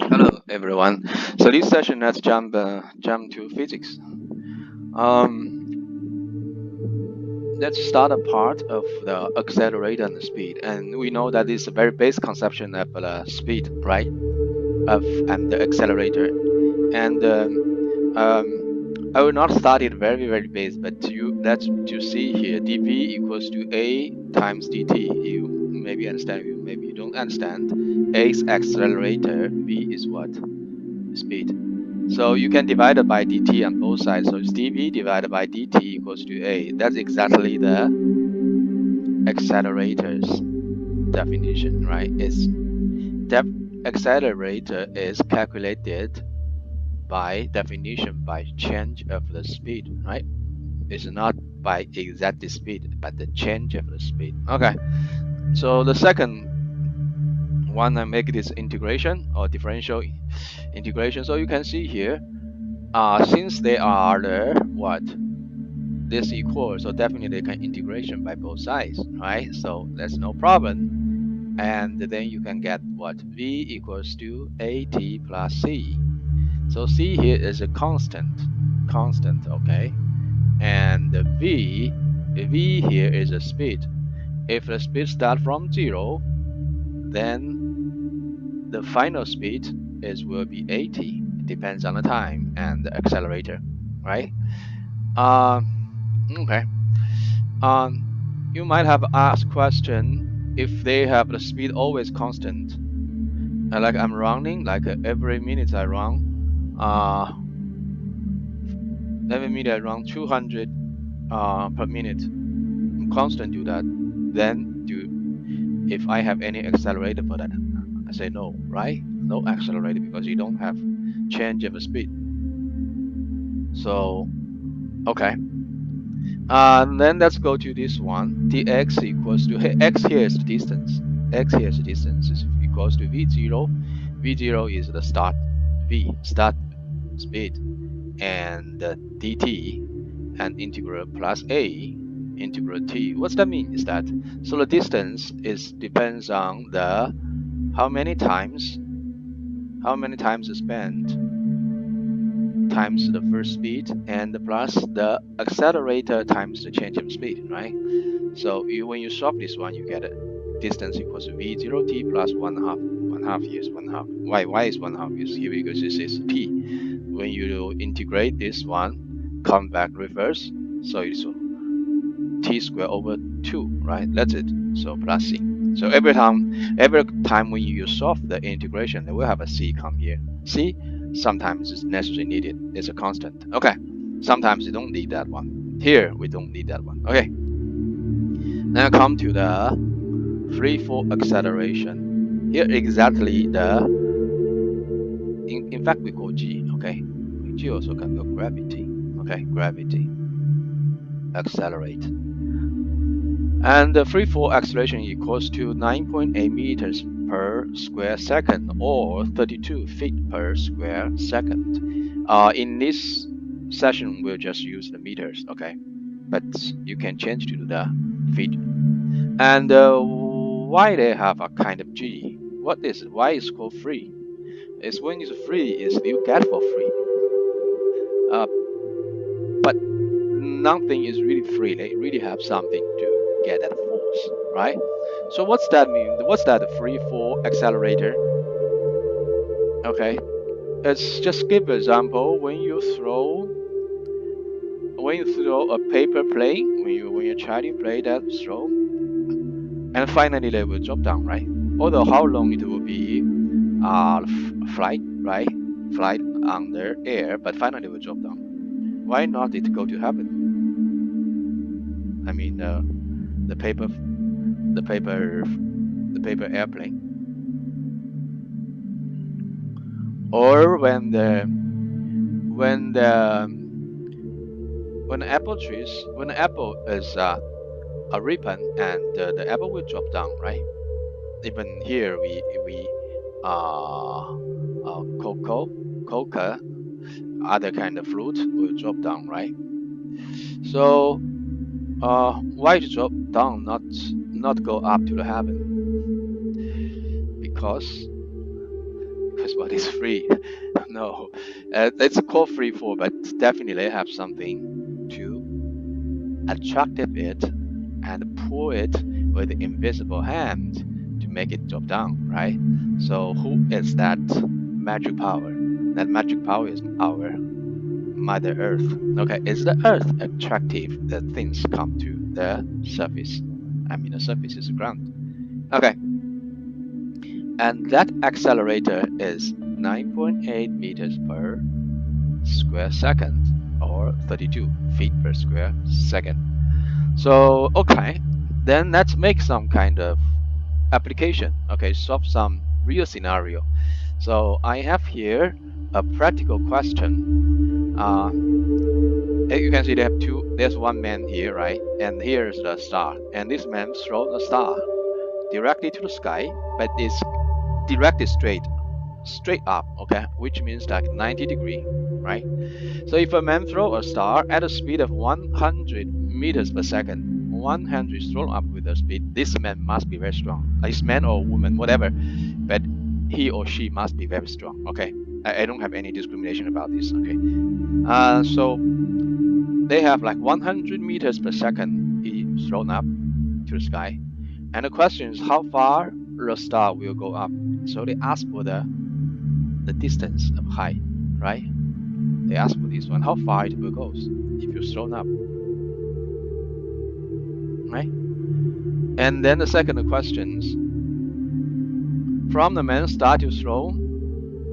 Hello everyone. So this session, let's jump to physics. Um, let's start a part of the accelerator and the speed, and we know that is a very basic conception of the speed, right? Of and the accelerator, and I will not start it very basic, but you see here, dv equals to a times dt. You maybe understand, you maybe you don't understand. A is accelerator, v is what? Speed. So you can divide it by dt on both sides. So it's dv divided by dt equals to a. That's exactly the accelerator's definition, right? Accelerator is calculated by definition by change of the speed, right? It's not by exact speed, but the change of the speed. Okay. So the second one, I make this integration or differential integration. So you can see here, since they are the what? This equal, so definitely they can integration by both sides, right? So that's no problem. And then you can get what? V equals to AT plus C. So C here is a constant, okay? And the V here is a speed. If the speed start from 0, then the final speed will be 80. It depends on the time and the accelerator, right? Okay. You might have asked question if they have the speed always constant. Like I'm running, like every minute I run, every minute I run 200 per minute, constant do that. Then if I have any accelerator for that, I say no, right? No accelerator because you don't have change of the speed. So okay. And then let's go to this one. Dx equals to x here is the distance. X here is the distance is equals to v0. V0 is the start start speed, and dt and integral plus a integral t. What's that mean? Is that so the distance depends on the how many times is spent times the first speed and plus the accelerator times the change of speed, right? So when you solve this one, you get a distance equals to v0 t plus 1/2. 1/2 is 1/2. Why is 1/2 is here? Because this is t. When you integrate this one, come back reverse, so it's t squared over 2, right? That's it. So plus c. So every time when you solve the integration, then we'll have a c come here. C sometimes is necessarily needed. It's a constant. Okay. Sometimes you don't need that one. Here we don't need that one. Okay. Now come to the free fall acceleration. Here exactly the in fact we call g. Okay. G also can go gravity. Okay, gravity accelerate. And the free fall acceleration equals to 9.8 meters per square second or 32 feet per square second. In this session, we'll just use the meters, okay? But you can change to the feet. And why they have a kind of G? Why it's called free? It's when it's free, is you get for free. But nothing is really free. They really have something to get that force, right? So what's that mean? What's that free fall accelerator? Okay, let's just give an example. When you throw a paper plane, when you try to play that throw, and finally they will drop down, right? Although how long it will be, flight, right? Flight under air, but finally will drop down. Why not it go to heaven? I mean, the paper airplane, or when the apple is a ribbon and the apple will drop down, right? Even here we coca, other kind of fruit will drop down, right? So why to drop down, not go up to the heaven? because what is free? No, it's called free fall, but definitely have something to attract it and pull it with the invisible hand to make it drop down, right? So who is that magic power? That magic power is our Mother Earth. Okay, is the Earth attractive that things come to the surface? I mean, the surface is the ground. Okay, and that accelerator is 9.8 meters per square second, or 32 feet per square second. So, okay, then let's make some kind of application. Okay, solve some real scenario. So I have here a practical question. You can see they have there's one man here, right? And here's the star. And this man throws the star directly to the sky, but it's directed straight up, okay? Which means like 90 degree, right? So if a man throws a star at a speed of 100 meters per second, 100 thrown up with the speed, this man must be very strong. This man or woman, whatever, but he or she must be very strong, okay? I don't have any discrimination about this, okay? So they have like 100 meters per second be thrown up to the sky. And the question is how far the star will go up. So they ask for the distance of height, right? They ask for this one, how far it will go if you're thrown up, right? And then the second question is, from the man start to throw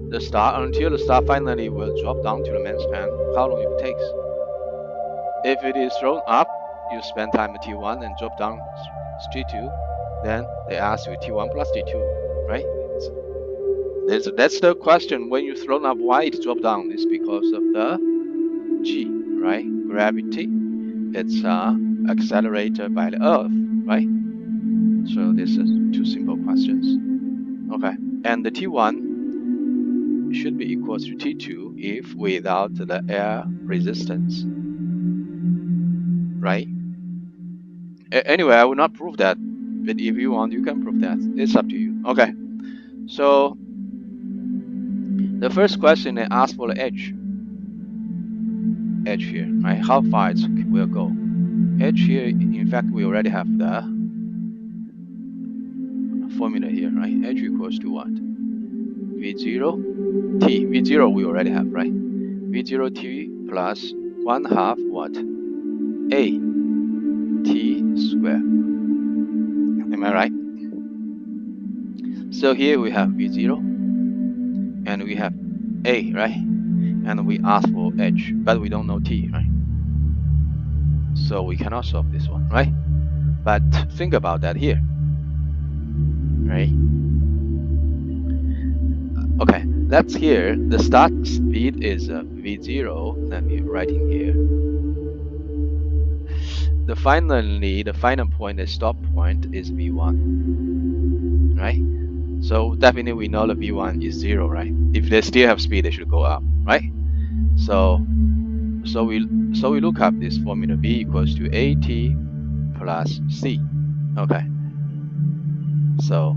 the star until the star finally will drop down to the man's hand, how long it takes? If it is thrown up, you spend time at T1 and drop down T2, then they ask you T1 plus T2, right? That's the question. When you thrown up, why it drop down? It's because of the G, right? Gravity. It's accelerated by the Earth, right? So this is two simple questions. Okay, and the T1 should be equal to T2 if without the air resistance, right? Anyway, I will not prove that, but if you want, you can prove that. It's up to you. Okay, so the first question they ask for the edge here, right? How far it will go. Edge here, in fact, we already have the formula here, right? Edge equals to what? V0 t. V0 we already have, right? V0 t plus 1/2 what? A t square. Am I right? So here we have V0 and we have A, right? And we ask for H, but we don't know T, right? So we cannot solve this one, right? But think about that here, right? Okay, that's here. The start speed is V0. Let me write in here. The final point, the stop point is V1, right? So definitely we know the V1 is 0, right? If they still have speed, they should go up, right? So we look up this formula. V equals to AT plus C. Okay. So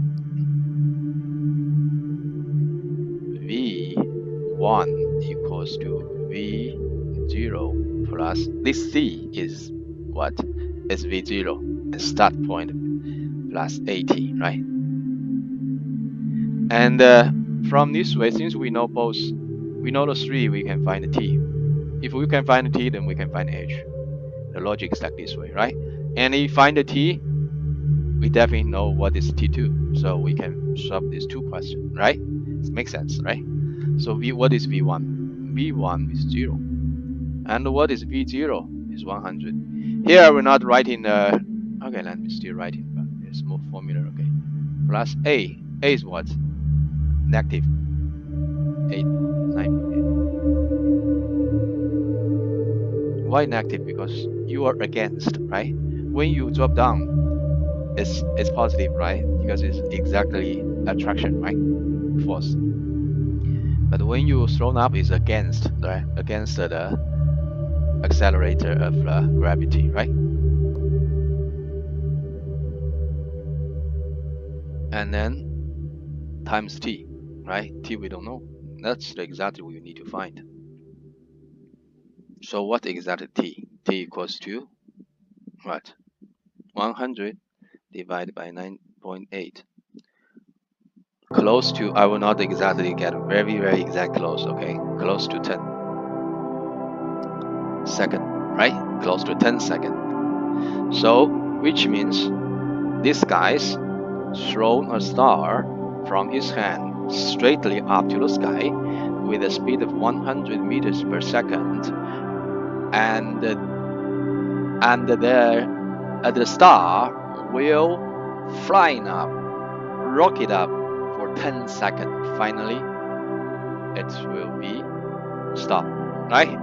V1 equals to V0 plus this C is what? It's V0, a start point plus AT, right? And from this way, since we know both, we know the 3, we can find the T. If we can find the T, then we can find the H. The logic is like this way, right? And if we find the T, we definitely know what is T2. So we can solve these two questions, right? It makes sense, right? So what is V1? V1 is 0. And what is V0? Is 100. Here we're not writing the... Okay, let me still write it, but there's more formula, okay. Plus A. A is what? Negative 8, 9.8. Why negative? Because you are against, right? When you drop down, it's positive, right? Because it's exactly attraction, right? Force. But when you thrown up, it's against, right? Against the accelerator of gravity, right? And then times t, right? T we don't know. That's exactly what you need to find. So what exactly t? T equals to what? 100 divided by 9.8. Close to, I will not exactly get very, very exact close, okay? Close to 10 second, right? Close to 10 second. So, which means this guy's thrown a star from his hand straightly up to the sky with a speed of 100 meters per second, and the star will flying up, rocket up for 10 seconds. Finally, it will be stopped, right?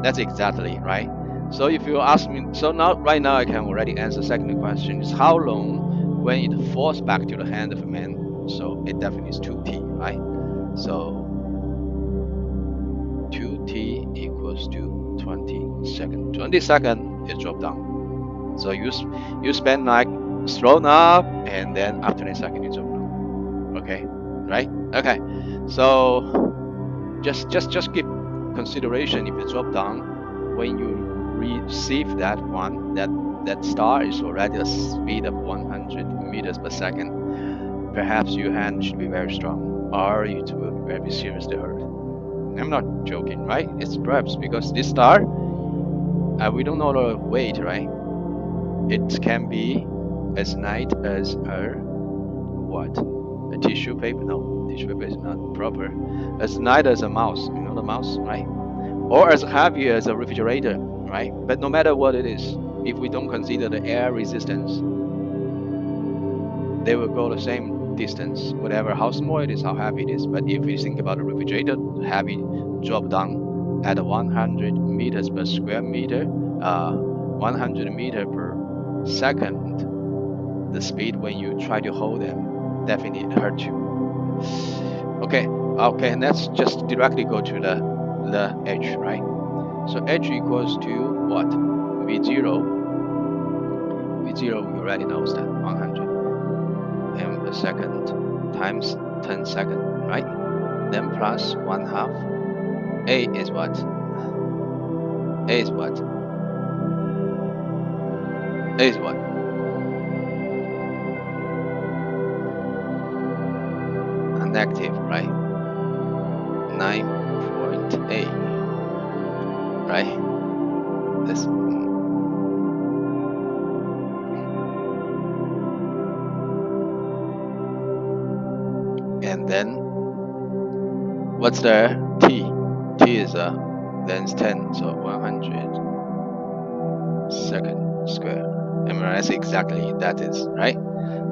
That's exactly right. So if you ask me, so now right now I can already answer the second question: is how long when it falls back to the hand of a man? So it definitely is 2t, right? So 2t equals to 20 seconds. 20 seconds is drop down. So you spend like thrown up, and then after 20 seconds you drop down. Okay, right? Okay. So just give consideration if you drop down when you receive that one, that star is already a speed of 100 meters per second. Perhaps your hand should be very strong, or it will be very seriously hurt. I'm not joking, right? It's perhaps because this star, we don't know the weight, right? It can be as light as a what? A tissue paper? No, tissue paper is not proper. As light as a mouse. You know the mouse, right? Or as heavy as a refrigerator, right? But no matter what it is, if we don't consider the air resistance, they will go the same distance, whatever how small it is, how heavy it is. But if we think about a refrigerator, heavy drop down at 100 meters per square meter, 100 meter per second, the speed when you try to hold them definitely hurt you. Okay, and let's just directly go to the h, right? So h equals to what? V0. V0 we already knows that 100 m per second times 10 second, right? Then plus 1/2. A is what? A is what? A is what? A negative, right? 9.8, right? This. And then what's the t? T is then it's 10, so 100 second square. I mean, that's exactly that is, right?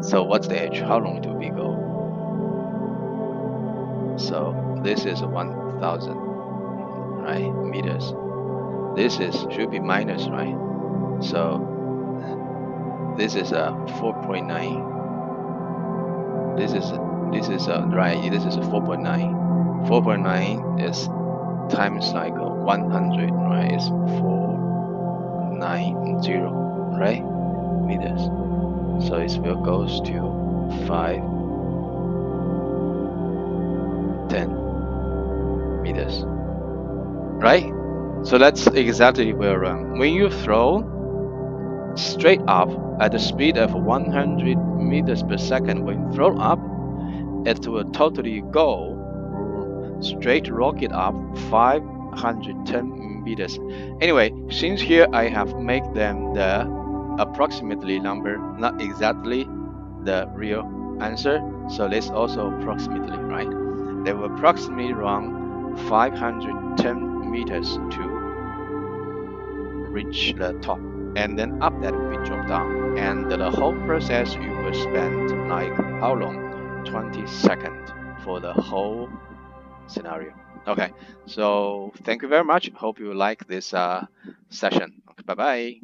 So what's the h? How long do we go? So this is 1,000, right, meters. This should be minus, right? So this is a 4.9. This is right. This is a 4.9. 4.9 is times like 100, right? It's 490, right? Meters. So it will goes to 510 meters, right? So that's exactly where when you throw straight up at the speed of 100 meters per second, when you throw up, it will totally go straight rocket up 510 meters. Anyway, since here I have made them the approximately number, not exactly the real answer, so let's also approximately, right? They will approximately run 510 meters to reach the top, and then up that we drop down, and the whole process you will spend like how long? 20 seconds for the whole scenario. Okay, so thank you very much. Hope you like this session. Okay, bye bye.